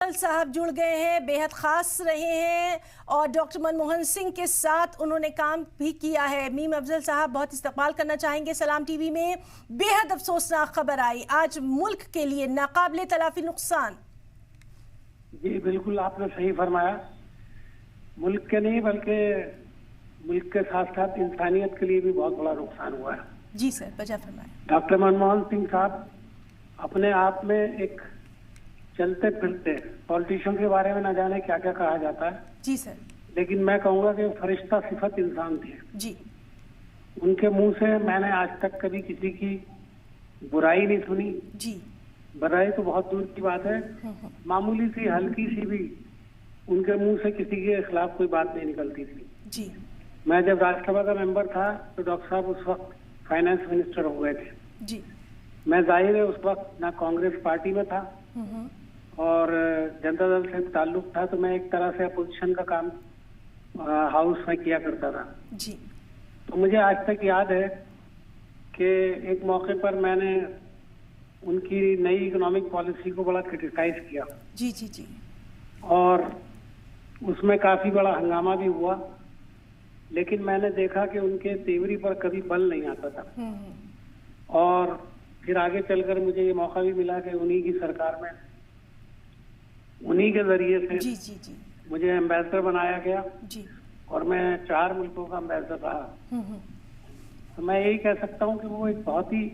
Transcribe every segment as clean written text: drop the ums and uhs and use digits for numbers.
अफजल साहब जुड़ गए हैं, बेहद खास रहे हैं और डॉक्टर मनमोहन सिंह के साथ उन्होंने काम भी किया है। मीम अफजल साहब, बहुत इस्तकबाल करना चाहेंगे सलाम टीवी में। बेहद अफसोसनाक खबर आई आज मुल्क के लिए, नाकाबिले तलाफी नुकसान। जी बिल्कुल, आपने सही फरमाया। मुल्क के नहीं बल्कि मुल्क के साथ साथ इंसानियत के लिए भी बहुत बड़ा नुकसान हुआ है। जी सर, वजह फरमाएं। डॉक्टर मनमोहन सिंह साहब अपने आप में एक चलते फिरते पॉलिटिशियन के बारे में न जाने क्या क्या कहा जाता है। जी सर। लेकिन मैं कहूँगा कि फरिश्ता सिफत इंसान थे। जी। उनके मुंह से मैंने आज तक कभी किसी की बुराई नहीं सुनी। जी। बुराई तो बहुत दूर की बात है, मामूली सी हल्की सी भी उनके मुंह से किसी के खिलाफ कोई बात नहीं निकलती थी। जी। मैं जब राज्यसभा का मेंबर था तो डॉक्टर साहब उस वक्त फाइनेंस मिनिस्टर हो गए थे। जी। मैं जाहिर है उस वक्त ना कांग्रेस पार्टी में था और जनता दल से ताल्लुक था, तो मैं एक तरह से अपोजिशन का काम हाउस में किया करता था। जी। तो मुझे आज तक याद है कि एक मौके पर मैंने उनकी नई इकोनॉमिक पॉलिसी को बड़ा क्रिटिसाइज किया। जी जी जी। और उसमें काफी बड़ा हंगामा भी हुआ, लेकिन मैंने देखा कि उनके तेवरी पर कभी बल नहीं आता था। और फिर आगे चलकर मुझे ये मौका भी मिला कि उन्हीं की सरकार में उन्हीं के जरिए से जी जी जी मुझे एम्बेसडर बनाया गया। जी। और मैं 4 मुल्कों का एम्बेसडर रहा। तो मैं यही कह सकता हूँ कि वो एक बहुत ही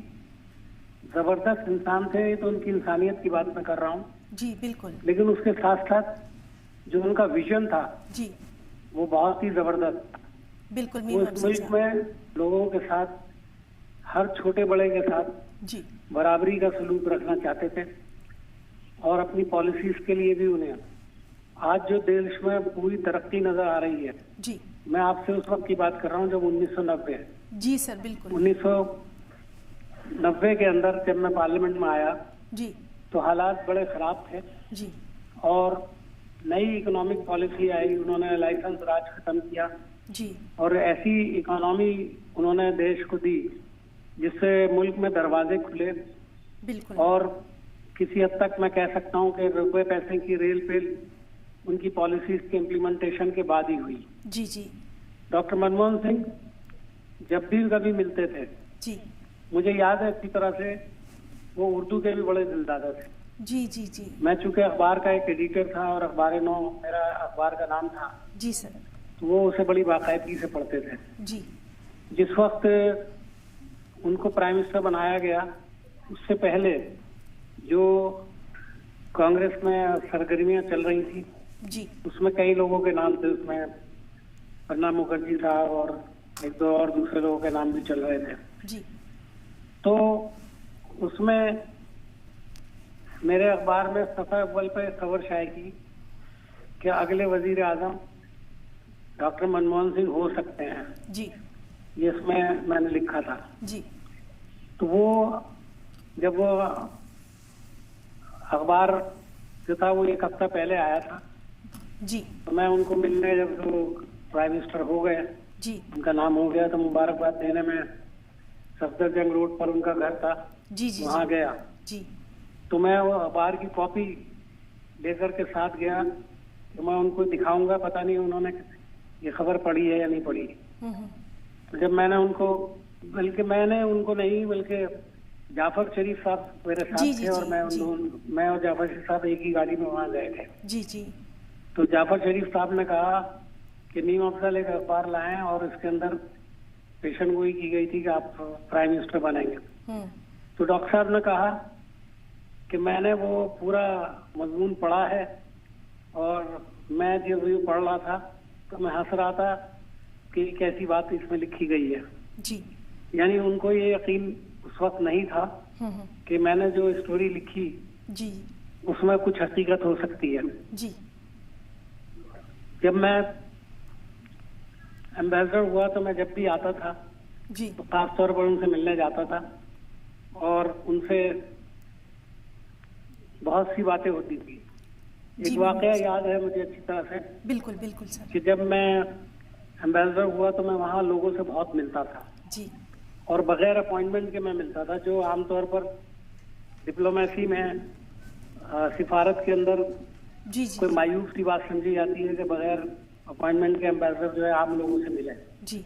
जबरदस्त इंसान थे। तो उनकी इंसानियत की बात मैं कर रहा हूँ। जी बिल्कुल। लेकिन उसके साथ साथ जो उनका विजन था जी वो बहुत ही जबरदस्त। बिल्कुल। वो इस मुल्क में लोगों के साथ, हर छोटे बड़े के साथ जी बराबरी का सलूक रखना चाहते थे और अपनी पॉलिसीज के लिए भी उन्हें आज जो देश में पूरी तरक्की नजर आ रही है। जी। मैं आपसे उस वक्त की बात कर रहा हूँ जब 1990। जी सर बिल्कुल। 1990 के अंदर जब मैं पार्लियामेंट में आया जी तो हालात बड़े खराब थे। जी। और नई इकोनॉमिक पॉलिसी आई, उन्होंने लाइसेंस राज खत्म किया। जी। और ऐसी इकोनॉमी उन्होंने देश को दी जिससे मुल्क में दरवाजे खुले। बिल्कुल। और किसी हद तक मैं कह सकता हूँ कि रुपए पैसे की रेल पेल उनकी पॉलिसीज के इम्प्लीमेंटेशन के बाद ही हुई। जी जी। डॉक्टर मनमोहन सिंह जब भी कभी मिलते थे जी मुझे याद है अच्छी तरह से, वो उर्दू के भी बड़े दिलदादा थे। जी जी जी। मैं चूंकि अखबार का एक एडिटर था और अखबार-ए-नौ मेरा अखबार का नाम था। जी सर। तो वो उसे बड़ी बाकायदगी से पढ़ते थे। जी। जिस वक्त उनको प्राइम मिनिस्टर बनाया गया उससे पहले जो कांग्रेस में सरगर्मियां चल रही थी जी उसमें कई लोगों के नाम थे। उसमें प्रणब मुखर्जी साहब और एक दो और दूसरे लोगों के नाम भी चल रहे थे। जी। तो उसमें मेरे अखबार में सफ़ा अव्वल पे खबर शाये की कि अगले वजीर आजम डॉक्टर मनमोहन सिंह हो सकते हैं। जी। ये इसमें मैंने लिखा था। जी। तो वो जब वो अखबार जो था वो एक हफ्ता पहले आया था। जी। तो मैं उनको मिलने जब वो प्राइम मिनिस्टर हो गए जी उनका नाम हो गया तो मुबारकबाद देने में सफदरजंग रोड पर उनका घर था। जी जी। वहाँ गया। जी। तो मैं वो अखबार की कॉपी लेकर के साथ गया तो मैं उनको दिखाऊंगा, पता नहीं उन्होंने ये खबर पढ़ी है या नहीं पढ़ी। तो जब मैंने उनको, बल्कि मैंने उनको नहीं बल्कि जाफर शरीफ साहब मेरे साथ थे और मैं और जाफर शरीफ साहब एक ही गाड़ी में वहाँ गए थे। जी जी। तो जाफर शरीफ साहब ने कहा कि मीम अफजल एक अखबार लाएं और इसके अंदर पेशन गोई की गई थी कि आप प्राइम मिनिस्टर बनेंगे। तो डॉक्टर साहब ने कहा कि मैंने वो पूरा मजमून पढ़ा है और मैं जब ये पढ़ रहा था तो मैं हंस रहा था कि कैसी बात इसमें लिखी गई है। जी। यानी उनको ये यकीन उस वक्त नहीं था कि मैंने जो स्टोरी लिखी जी उसमें कुछ हकीकत हो सकती है। जी। जब मैं एम्बेसडर हुआ तो मैं जब भी आता था जी तो खास तौर पर उनसे मिलने जाता था और उनसे बहुत सी बातें होती थी। एक वाकया याद है मुझे अच्छी तरह से। बिल्कुल बिल्कुल सर। कि जब मैं एम्बेसडर हुआ तो मैं वहाँ लोगों से बहुत मिलता था जी और बगैर अपॉइंटमेंट के मैं मिलता था, जो आमतौर पर डिप्लोमेसी में सिफारत के अंदर जी जी कोई मायूस की बात समझी जाती है कि बगैर अपॉइंटमेंट के एम्बेसडर जो है आम लोगों से मिले जी।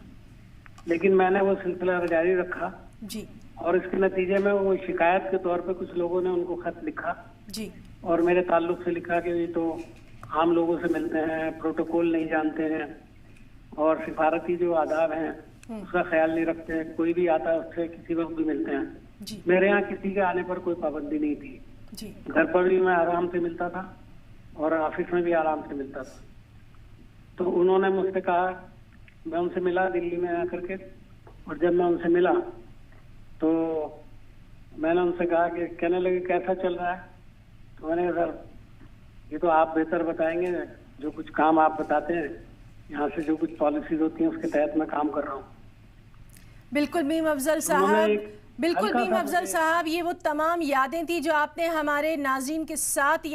लेकिन मैंने वो सिलसिला जारी रखा जी। और इसके नतीजे में वो शिकायत के तौर पे कुछ लोगों ने उनको खत लिखा जी। और मेरे ताल्लुक से लिखा कि ये तो आम लोगों से मिलते हैं, प्रोटोकॉल नहीं जानते हैं और सिफारती जो आदाब हैं उसका ख्याल नहीं रखते हैं, कोई भी आता है उससे किसी वक्त भी मिलते हैं। जी। मेरे यहाँ किसी के आने पर कोई पाबंदी नहीं थी जी। घर पर भी मैं आराम से मिलता था और ऑफिस में भी आराम से मिलता था। तो उन्होंने मुझसे कहा, मैं उनसे मिला दिल्ली में आकर के, और जब मैं उनसे मिला तो मैंने उनसे कहा कि कहने लगे कैसा चल रहा है। तो मैंने कहा सर ये तो आप बेहतर बताएंगे, जो कुछ काम आप बताते हैं यहाँ से जो कुछ पॉलिसीज होती हैं उसके तहत मैं काम कर रहा हूँ। बिल्कुल मीम अफजल साहब, बिल्कुल मीम अफजल साहब, ये वो तमाम यादें थी जो आपने हमारे नाज़रीन के साथ